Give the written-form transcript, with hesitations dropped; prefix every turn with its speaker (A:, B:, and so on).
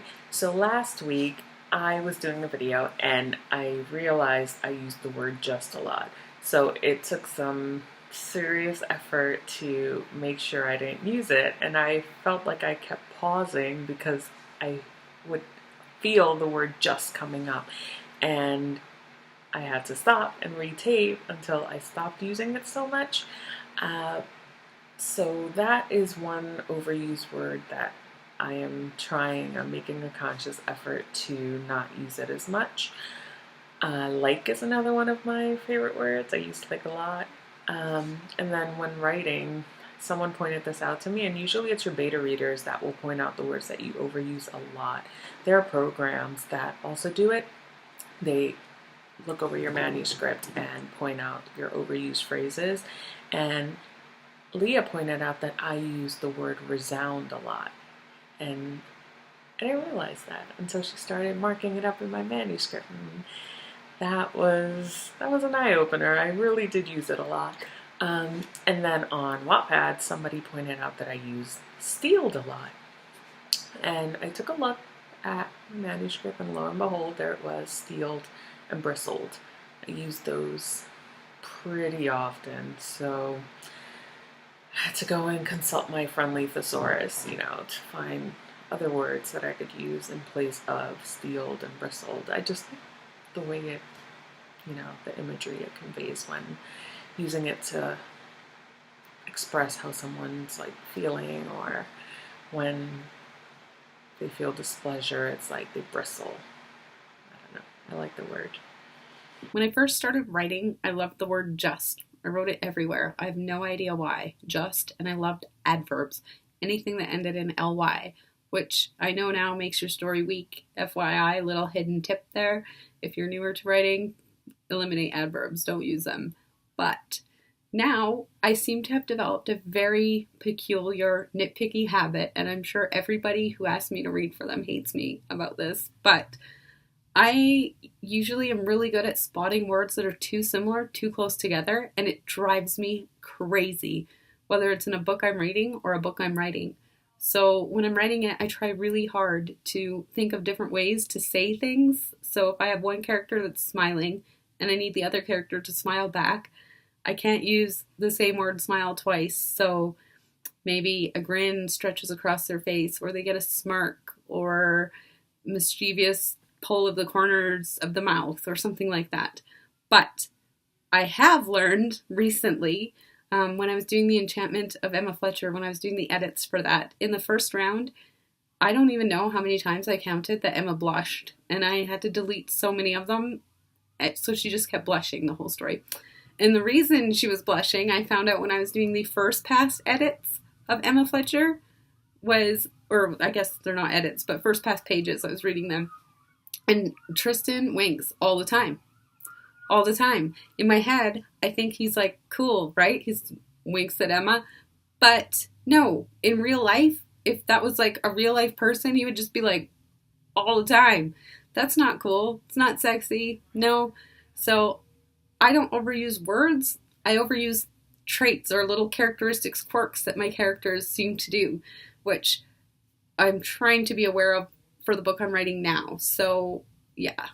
A: story. So last week I was doing a video and I realized I used the word just a lot. So it took some serious effort to make sure I didn't use it, and I felt like I kept pausing because I would feel the word just coming up, and I had to stop and retape until I stopped using it so much. Uh, so that is one overused word that I'm making a conscious effort to not use it as much. Like is another one of my favorite words. I use like a lot. And then when writing, someone pointed this out to me, and usually it's your beta readers that will point out the words that you overuse a lot. There are programs that also do it. They look over your manuscript and point out your overused phrases. And Leah pointed out that I use the word resound a lot. And I didn't realize that until she started marking it up in my manuscript. And that was an eye-opener. I really did use it a lot. And then on Wattpad, somebody pointed out that I use steeled a lot. And I took a look at the manuscript, and lo and behold, there it was, steeled and bristled. I use those pretty often, so I had to go and consult my friendly thesaurus, to find other words that I could use in place of steeled and bristled. I just, the way it, the imagery it conveys when using it to express how someone's like feeling, or when they feel displeasure, it's like they bristle. I don't know. I like the word.
B: When I first started writing, I loved the word just. I wrote it everywhere. I have no idea why. Just, and I loved adverbs. Anything that ended in ly, which I know now makes your story weak. FYI, little hidden tip there. If you're newer to writing, eliminate adverbs. Don't use them. But now I seem to have developed a very peculiar nitpicky habit, and I'm sure everybody who asks me to read for them hates me about this, but I usually am really good at spotting words that are too similar, too close together, and it drives me crazy, whether it's in a book I'm reading or a book I'm writing. So when I'm writing it, I try really hard to think of different ways to say things. So if I have one character that's smiling and I need the other character to smile back, I can't use the same word smile twice. So maybe a grin stretches across their face, or they get a smirk, or mischievous pull of the corners of the mouth, or something like that. But I have learned recently, when I was doing the enchantment of Emma Fletcher, when I was doing the edits for that, in the first round, I don't even know how many times I counted that Emma blushed, and I had to delete so many of them, so she just kept blushing the whole story. And the reason she was blushing, I found out when I was doing the first pass edits of Emma Fletcher was, or I guess they're not edits, but first pass pages, I was reading them. And Tristan winks all the time. All the time. In my head, I think he's like, cool, right? He winks at Emma. But no, in real life, if that was like a real life person, he would just be like, all the time. That's not cool. It's not sexy. No. So I don't overuse words. I overuse traits or little characteristics, quirks that my characters seem to do, which I'm trying to be aware of for the book I'm writing now. So, yeah.